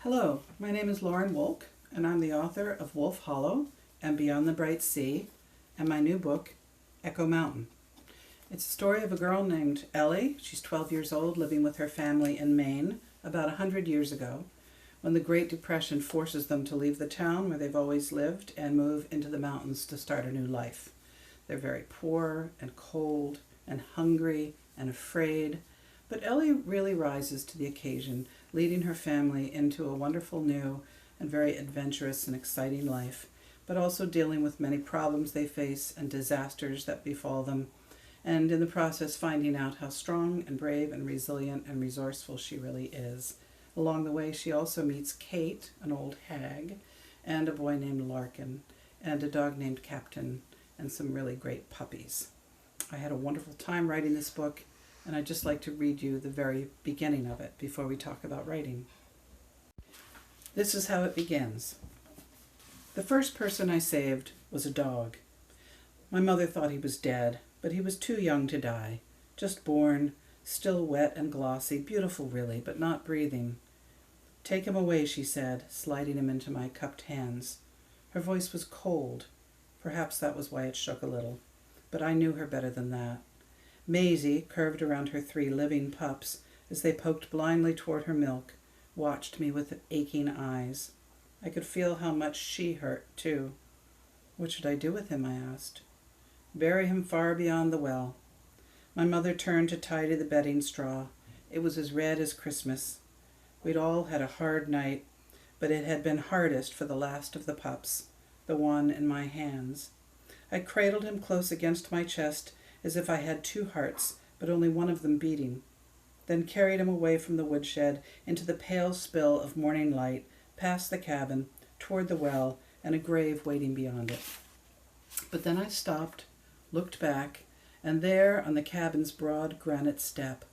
Hello, my name is Lauren Wolk, and I'm the author of Wolf Hollow and Beyond the Bright Sea, and my new book, Echo Mountain. It's a story of a girl named Ellie. She's 12 years old, living with her family in Maine about 100 years ago, when the Great Depression forces them to leave the town where they've always lived and move into the mountains to start a new life. They're very poor and cold and hungry and afraid, but Ellie really rises to the occasion, leading her family into a wonderful new and very adventurous and exciting life, but also dealing with many problems they face and disasters that befall them, and in the process finding out how strong and brave and resilient and resourceful she really is. Along the way, she also meets Kate, an old hag, and a boy named Larkin, and a dog named Captain, and some really great puppies. I had a wonderful time writing this book, and I'd just like to read you the very beginning of it before we talk about writing. This is how it begins. The first person I saved was a dog. My mother thought he was dead, but he was too young to die. Just born, still wet and glossy, beautiful really, but not breathing. "Take him away," she said, sliding him into my cupped hands. Her voice was cold. Perhaps that was why it shook a little, but I knew her better than that. Maisie, curved around her 3 living pups as they poked blindly toward her milk, watched me with aching eyes. I could feel how much she hurt, too. "What should I do with him?" I asked. "Bury him far beyond the well." My mother turned to tidy the bedding straw. It was as red as Christmas. We'd all had a hard night, but it had been hardest for the last of the pups, the one in my hands. I cradled him close against my chest as if I had 2 hearts, but only one of them beating, then carried him away from the woodshed into the pale spill of morning light, past the cabin, toward the well, and a grave waiting beyond it. But then I stopped, looked back, and there on the cabin's broad granite step,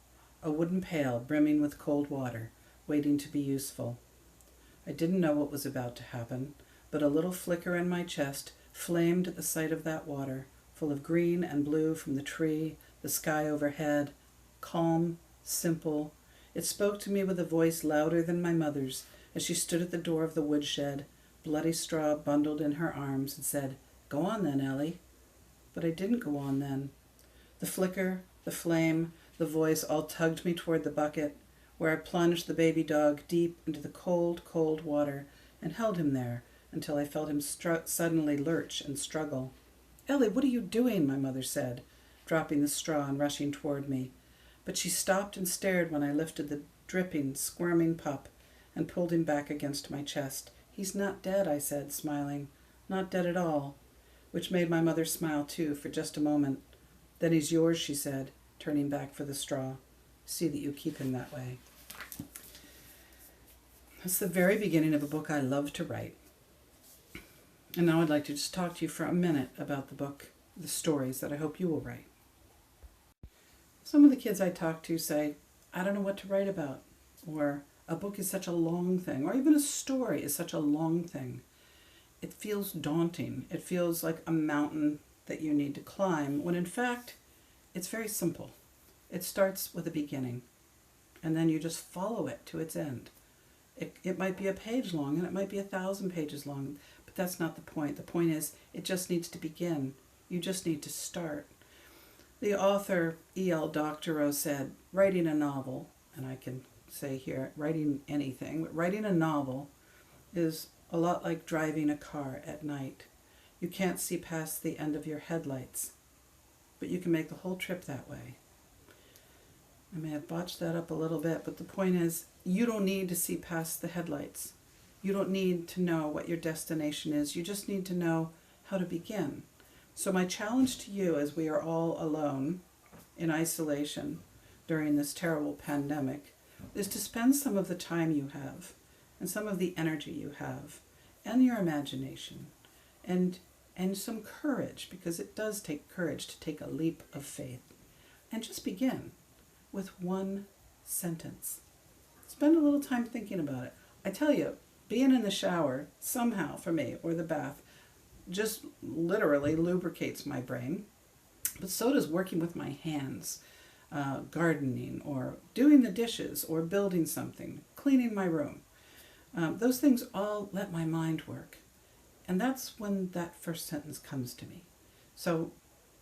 a wooden pail brimming with cold water, waiting to be useful. I didn't know what was about to happen, but a little flicker in my chest flamed at the sight of that water, full of green and blue from the tree, the sky overhead, calm, simple. It spoke to me with a voice louder than my mother's as she stood at the door of the woodshed, bloody straw bundled in her arms, and said, "Go on then, Ellie." But I didn't go on then. The flicker, the flame, the voice all tugged me toward the bucket, where I plunged the baby dog deep into the cold, cold water and held him there until I felt him suddenly lurch and struggle. "Ellie, what are you doing?" my mother said, dropping the straw and rushing toward me. But she stopped and stared when I lifted the dripping, squirming pup and pulled him back against my chest. "He's not dead," I said, smiling. "Not dead at all," which made my mother smile too for just a moment. "Then he's yours," she said, turning back for the straw. "See that you keep him that way." That's the very beginning of a book I love to write. And now I'd like to just talk to you for a minute about the book, the stories that I hope you will write. Some of the kids I talk to say, "I don't know what to write about," or "a book is such a long thing," or even "a story is such a long thing." It feels daunting. It feels like a mountain that you need to climb, when in fact, it's very simple. It starts with a beginning, and then you just follow it to its end. It might be a page long, and it might be 1,000 pages long, but that's not the point. The point is, it just needs to begin. You just need to start. The author, E.L. Doctorow, said, writing a novel, and I can say here, writing anything, but writing a novel is a lot like driving a car at night. You can't see past the end of your headlights, but you can make the whole trip that way. I may have botched that up a little bit, but the point is, you don't need to see past the headlights. You don't need to know what your destination is. You just need to know how to begin. So my challenge to you, as we are all alone in isolation during this terrible pandemic, is to spend some of the time you have and some of the energy you have and your imagination and some courage, because it does take courage to take a leap of faith, and just begin with one sentence. Spend a little time thinking about it. I tell you, being in the shower somehow for me, or the bath, just literally lubricates my brain. But so does working with my hands, gardening, or doing the dishes, or building something, cleaning my room. Those things all let my mind work. And that's when that first sentence comes to me. So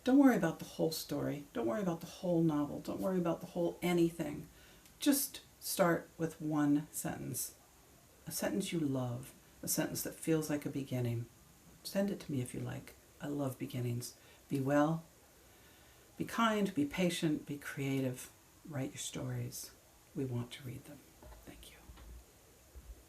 don't worry about the whole story. Don't worry about the whole novel. Don't worry about the whole anything. Just start with one sentence. A sentence you love. A sentence that feels like a beginning. Send it to me if you like. I love beginnings. Be well. Be kind. Be patient. Be creative. Write your stories. We want to read them.